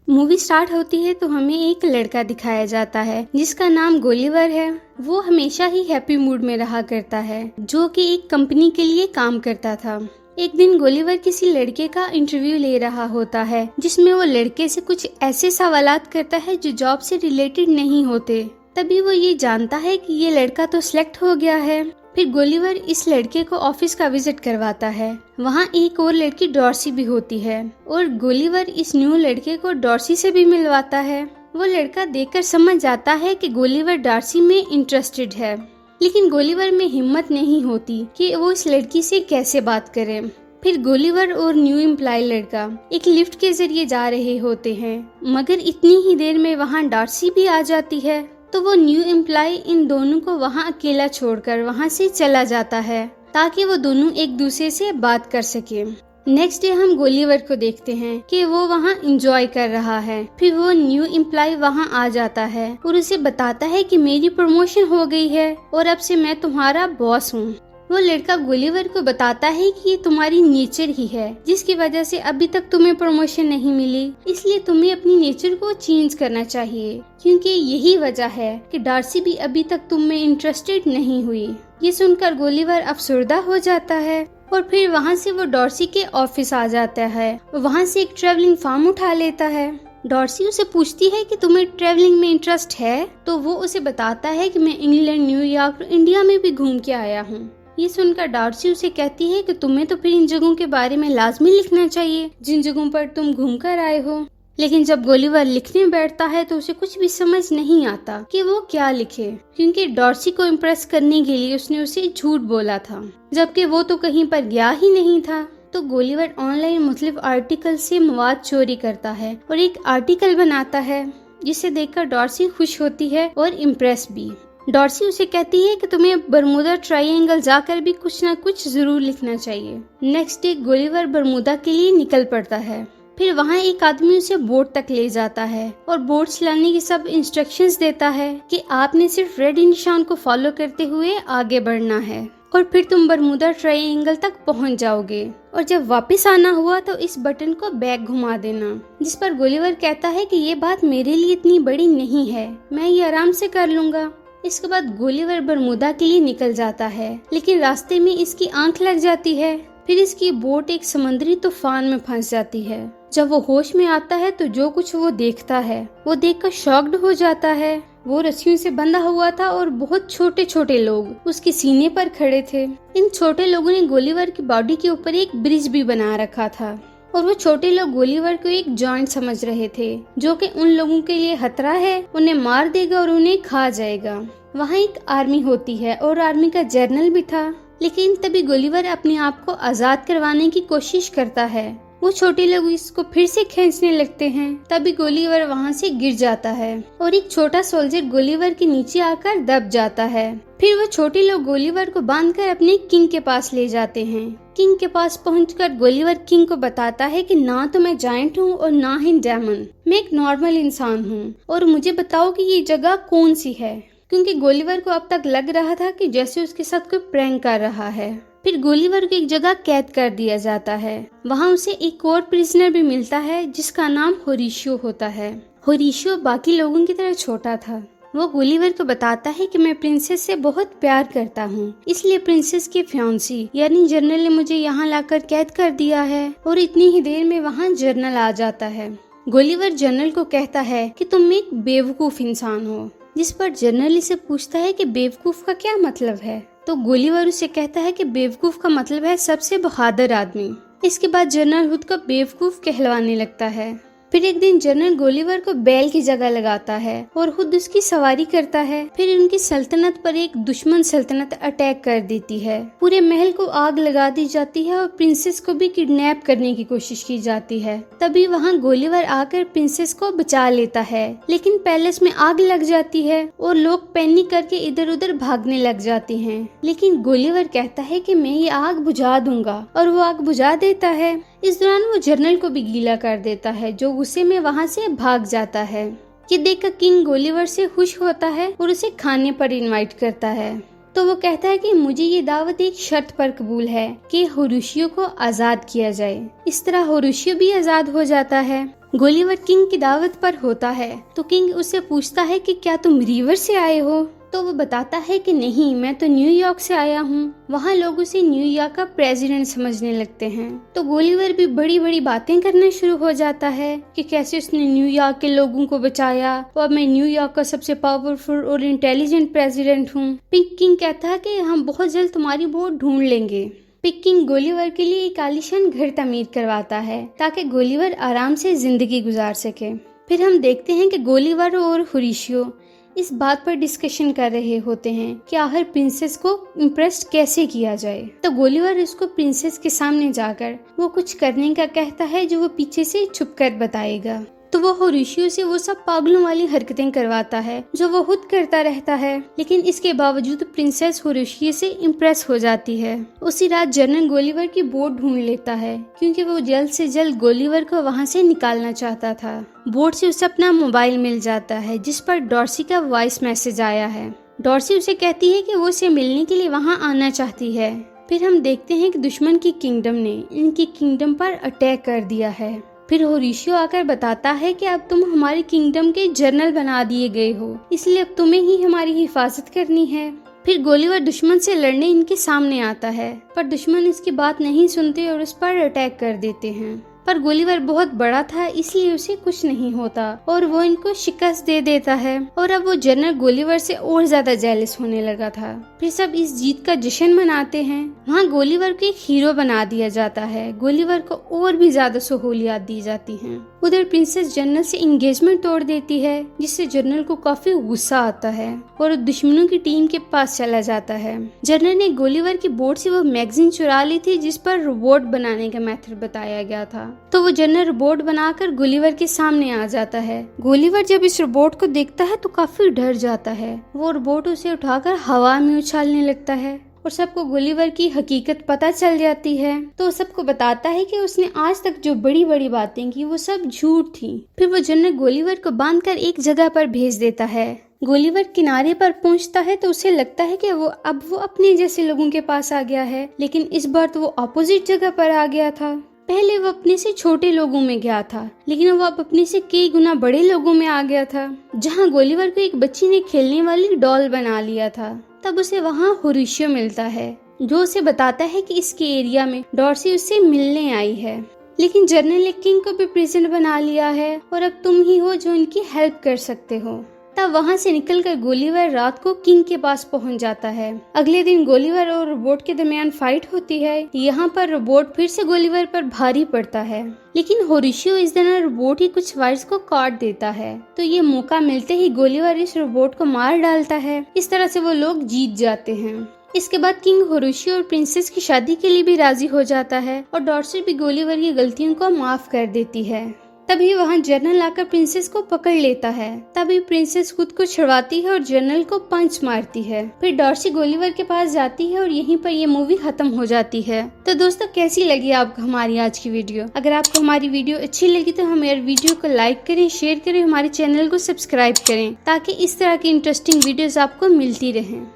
Movie start होती है तो हमें एक लड़का दिखाया जाता है जिसका नाम गोलीवर है। वो हमेशा ही हैप्पी मूड में रहा करता है, जो कि एक कंपनी के लिए काम करता था। एक दिन गोलीवर किसी लड़के का इंटरव्यू ले रहा होता है, जिसमें वो लड़के से कुछ ऐसे सवालात करता है जो जॉब से रिलेटेड नहीं होते। तभी वो ये जानता है कि ये लड़का तो सिलेक्ट हो गया है। फिर गोलीवर इस लड़के को ऑफिस का विजिट करवाता है। वहाँ एक और लड़की डॉर्सी भी होती है और गोलीवर इस न्यू लड़के को डॉर्सी से भी मिलवाता है। वो लड़का देखकर समझ जाता है कि गोलीवर डॉर्सी में इंटरेस्टेड है, लेकिन गोलीवर में हिम्मत नहीं होती कि वो इस लड़की से कैसे बात करे। फिर गोलीवर और न्यू एम्प्लॉय लड़का एक लिफ्ट के जरिए जा रहे होते हैं, मगर इतनी ही देर में वहाँ डॉर्सी भी आ जाती है। तो वो न्यू एम्प्लॉय इन दोनों को वहाँ अकेला छोड़कर वहाँ से चला जाता है, ताकि वो दोनों एक दूसरे से बात कर सके। नेक्स्ट डे हम गोलीवर को देखते हैं कि वो वहाँ एंजॉय कर रहा है। फिर वो न्यू एम्प्लॉय वहाँ आ जाता है और उसे बताता है कि मेरी प्रमोशन हो गई है और अब से मैं तुम्हारा बॉस हूँ। वो लड़का गोलीवर को बताता है कि ये तुम्हारी नेचर ही है, जिसकी वजह से अभी तक तुम्हें प्रमोशन नहीं मिली, इसलिए तुम्हें अपनी नेचर को चेंज करना चाहिए, क्योंकि यही वजह है कि डॉर्सी भी अभी तक तुम में इंटरेस्टेड नहीं हुई। ये सुनकर गोलीवर अफसरदा हो जाता है और फिर वहाँ से वो डॉर्सी के ऑफिस आ जाता है। वहाँ से एक ट्रैवलिंग फार्म उठा लेता है। डॉर्सी उसे पूछती है कि तुम्हें ट्रैवलिंग में इंटरेस्ट है, तो वो उसे बताता है कि मैं इंग्लैंड, न्यूयॉर्क और इंडिया में भी घूम के आया हूँ। ये सुनकर डॉर्सी उसे कहती है कि तुम्हें तो फिर इन जगहों के बारे में लाजमी लिखना चाहिए जिन जगहों पर तुम घूम कर आए हो। लेकिन जब गोलीवर लिखने बैठता है तो उसे कुछ भी समझ नहीं आता कि वो क्या लिखे, क्योंकि डॉर्सी को इम्प्रेस करने के लिए उसने उसे झूठ बोला था, जबकि वो तो कहीं पर गया ही नहीं था। तो गोलीवर ऑनलाइन मुख्तलिफ आर्टिकल से मवाद चोरी करता है और एक आर्टिकल बनाता है, जिसे देखकर डॉर्सी खुश होती है और इम्प्रेस भी। डॉर्सी उसे कहती है कि तुम्हें बरमूदा ट्रायंगल जाकर भी कुछ न कुछ जरूर लिखना चाहिए। नेक्स्ट डे गोलीवर बरमूदा के लिए निकल पड़ता है। फिर वहाँ एक आदमी उसे बोट तक ले जाता है और बोट चलाने की सब इंस्ट्रक्शंस देता है कि आपने सिर्फ रेड निशान को फॉलो करते हुए आगे बढ़ना है और फिर तुम बरमूदा ट्रायंगल तक पहुँच जाओगे, और जब वापस आना हुआ तो इस बटन को बैक घुमा देना। जिस पर गोलीवर कहता है कि ये बात मेरे लिए इतनी बड़ी नहीं है, मैं ये आराम से कर लूंगा। इसके बाद गोलीवर बरमूदा के लिए निकल जाता है, लेकिन रास्ते में इसकी आंख लग जाती है। फिर इसकी बोट एक समुद्री तूफान में फंस जाती है। जब वो होश में आता है तो जो कुछ वो देखता है वो देखकर शॉक्ड हो जाता है। वो रस्सियों से बंधा हुआ था और बहुत छोटे छोटे लोग उसके सीने पर खड़े थे। इन छोटे लोगों ने गोलीवर की बॉडी के ऊपर एक ब्रिज भी बना रखा था और वो छोटे लोग गोलीवर को एक जॉइंट समझ रहे थे, जो कि उन लोगों के लिए खतरा है, उन्हें मार देगा और उन्हें खा जाएगा। वहाँ एक आर्मी होती है और आर्मी का जनरल भी था, लेकिन तभी गोलीवर अपने आप को आजाद करवाने की कोशिश करता है। वो छोटे लोग इसको फिर से खींचने लगते हैं। तभी गोलीवर वहाँ से गिर जाता है और एक छोटा सोल्जर गोलीवर के नीचे आकर दब जाता है। फिर वो छोटे लोग गोलीवर को बांधकर अपने किंग के पास ले जाते हैं। किंग के पास पहुंचकर गोलीवर किंग को बताता है कि ना तो मैं जायंट हूँ और ना ही डेमन, मैं एक नॉर्मल इंसान हूँ, और मुझे बताओ कि ये जगह कौन सी है, क्योंकि गोलीवर को अब तक लग रहा था कि जैसे उसके साथ कोई प्रैंक कर रहा है। फिर गोलीवर को एक जगह कैद कर दिया जाता है। वहाँ उसे एक और प्रिजनर भी मिलता है जिसका नाम होरिशियो होता है। होरिशियो बाकी लोगों की तरह छोटा था। वो गोलीवर को बताता है कि मैं प्रिंसेस से बहुत प्यार करता हूँ, इसलिए प्रिंसेस के फ्यांसी यानी जनरल ने मुझे यहाँ लाकर कैद कर दिया है। और इतनी ही देर में वहाँ जनरल आ जाता है। गोलीवर जनरल को कहता है कि तुम एक बेवकूफ इंसान हो, जिस पर जनरल इसे पूछता है कि बेवकूफ का क्या मतलब है। तो गोलीवर उसे कहता है कि बेवकूफ का मतलब है सबसे बहादुर आदमी। इसके बाद जनरल खुद को बेवकूफ कहलवाने लगता है। फिर एक दिन जनरल गोलीवर को बैल की जगह लगाता है और खुद उसकी सवारी करता है। फिर उनकी सल्तनत पर एक दुश्मन सल्तनत अटैक कर देती है। पूरे महल को आग लगा दी जाती है और प्रिंसेस को भी किडनैप करने की कोशिश की जाती है। तभी वहाँ गोलीवर आकर प्रिंसेस को बचा लेता है, लेकिन पैलेस में आग लग जाती है और लोग पैनिक करके इधर उधर भागने लग जाते हैं। लेकिन गोलीवर कहता है कि मैं ये आग बुझा दूंगा, और वो आग बुझा देता है। इस दौरान वो जनरल को भी गीला कर देता है, जो गुस्से में वहाँ से भाग जाता है। ये देखकर किंग गोलीवर से खुश होता है और उसे खाने पर इनवाइट करता है। तो वो कहता है कि मुझे ये दावत एक शर्त पर कबूल है कि होरिशियो को आजाद किया जाए। इस तरह होरिशियो भी आजाद हो जाता है। गोलीवर किंग की दावत पर होता है तो किंग उससे पूछता है कि क्या तुम रिवर से आए हो। तो वो बताता है कि नहीं, मैं तो न्यूयॉर्क से आया हूँ। वहाँ लोग उसे न्यूयॉर्क का प्रेसिडेंट समझने लगते हैं। तो गोलीवर भी बड़ी बड़ी बातें करना शुरू हो जाता है कि कैसे उसने न्यूयॉर्क के लोगों को बचाया और मैं न्यूयॉर्क का सबसे पावरफुल और इंटेलिजेंट प्रेसिडेंट हूँ। पिंक किंग कहता है कि हम बहुत जल्द तुम्हारी वोट ढूंढ लेंगे। पिंक किंग गोलीवर के लिए एक आलीशान घर तामीर करवाता है ताकि गोलीवर आराम से जिंदगी गुजार सके। फिर हम देखते हैं कि गोलीवर और होरेशियो इस बात पर डिस्कशन कर रहे होते हैं कि आखिर प्रिंसेस को इम्प्रेस कैसे किया जाए। तो गोलीवर उसको प्रिंसेस के सामने जाकर वो कुछ करने का कहता है जो वो पीछे से छुपकर बताएगा। तो वो होरेशियो से वो सब पागलों वाली हरकतें करवाता है जो वो खुद करता रहता है, लेकिन इसके बावजूद प्रिंसेस होरेशियो से इम्प्रेस हो जाती है। उसी रात जनरल गोलीवर की बोट ढूंढ लेता है क्योंकि वो जल्द से जल्द गोलीवर को वहाँ से निकालना चाहता था। बोट से उसे अपना मोबाइल मिल जाता है जिस पर डॉर्सी का वॉइस मैसेज आया है। डॉर्सी उसे कहती है कि वो उसे मिलने के लिए वहाँ आना चाहती है। फिर हम देखते हैं कि दुश्मन की किंगडम ने इनकी किंगडम पर अटैक कर दिया है। फिर होरेशियो आकर बताता है कि अब तुम हमारी किंगडम के जनरल बना दिए गए हो, इसलिए अब तुम्हें ही हमारी हिफाजत करनी है। फिर गोलीवर दुश्मन से लड़ने इनके सामने आता है, पर दुश्मन इसकी बात नहीं सुनते और उस पर अटैक कर देते हैं। पर गोलीवर बहुत बड़ा था इसलिए उसे कुछ नहीं होता और वो इनको शिकस्त दे देता है। और अब वो जनरल गोलीवर से और ज्यादा जेलस होने लगा था। फिर सब इस जीत का जश्न मनाते हैं। वहाँ गोलीवर को एक हीरो बना दिया जाता है। गोलीवर को और भी ज्यादा सहूलियात दी जाती हैं। उधर प्रिंसेस जनरल से एंगेजमेंट तोड़ देती है जिससे जनरल को काफी गुस्सा आता है और दुश्मनों की टीम के पास चला जाता है। जनरल ने गोलीवर की बोर्ड से वो मैगजीन चुरा ली थी जिस पर रोबोट बनाने का मेथड बताया गया था। तो वो जनरल रोबोट बनाकर गोलीवर के सामने आ जाता है। गोलीवर जब इस रोबोट को देखता है तो काफी डर जाता है। वो रोबोट उसे उठाकर हवा में उछालने लगता है और सबको गोलीवर की हकीकत पता चल जाती है। तो सबको बताता है कि उसने आज तक जो बड़ी बड़ी बातें की वो सब झूठ थी। फिर वो जनरल गोलीवर को बांधकर एक जगह पर भेज देता है। गोलीवर किनारे पर पहुंचता है तो उसे लगता है कि वो अपने जैसे लोगों के पास आ गया है, लेकिन इस बार तो वो अपोजिट जगह पर आ गया था। पहले वो अपने से छोटे लोगों में गया था, लेकिन वो अब अपने से कई गुना बड़े लोगों में आ गया था, जहाँ गोलीवर को एक बच्ची ने खेलने वाली डॉल बना लिया था। तब उसे वहाँ होरेशियो मिलता है जो उसे बताता है कि इसके एरिया में डॉर्सी उससे मिलने आई है, लेकिन जनरल किंग को भी प्रेसिडेंट बना लिया है और अब तुम ही हो जो इनकी हेल्प कर सकते हो। तब वहाँ से निकलकर गोलीवर रात को किंग के पास पहुँच जाता है। अगले दिन गोलीवर और रोबोट के दरमियान फाइट होती है। यहाँ पर रोबोट फिर से गोलीवर पर भारी पड़ता है, लेकिन होरेशियो इस दिन रोबोट ही कुछ वायर्स को काट देता है। तो ये मौका मिलते ही गोलीवर इस रोबोट को मार डालता है। इस तरह से वो लोग जीत जाते हैं। इसके बाद किंग होरेशियो और प्रिंसेस की शादी के लिए भी राजी हो जाता है और डॉर्सी भी गोलीवर की गलतियों को माफ कर देती है। तभी वहाँ जनरल आकर प्रिंसेस को पकड़ लेता है। तभी प्रिंसेस खुद को छुड़वाती है और जनरल को पंच मारती है। फिर डॉर्सी गोलीवर के पास जाती है और यहीं पर ये मूवी खत्म हो जाती है। तो दोस्तों, कैसी लगी आपको हमारी आज की वीडियो? अगर आपको हमारी वीडियो अच्छी लगी तो हमारे वीडियो को लाइक करें, शेयर करें, हमारे चैनल को सब्सक्राइब करें ताकि इस तरह की इंटरेस्टिंग वीडियोस आपको मिलती रहें।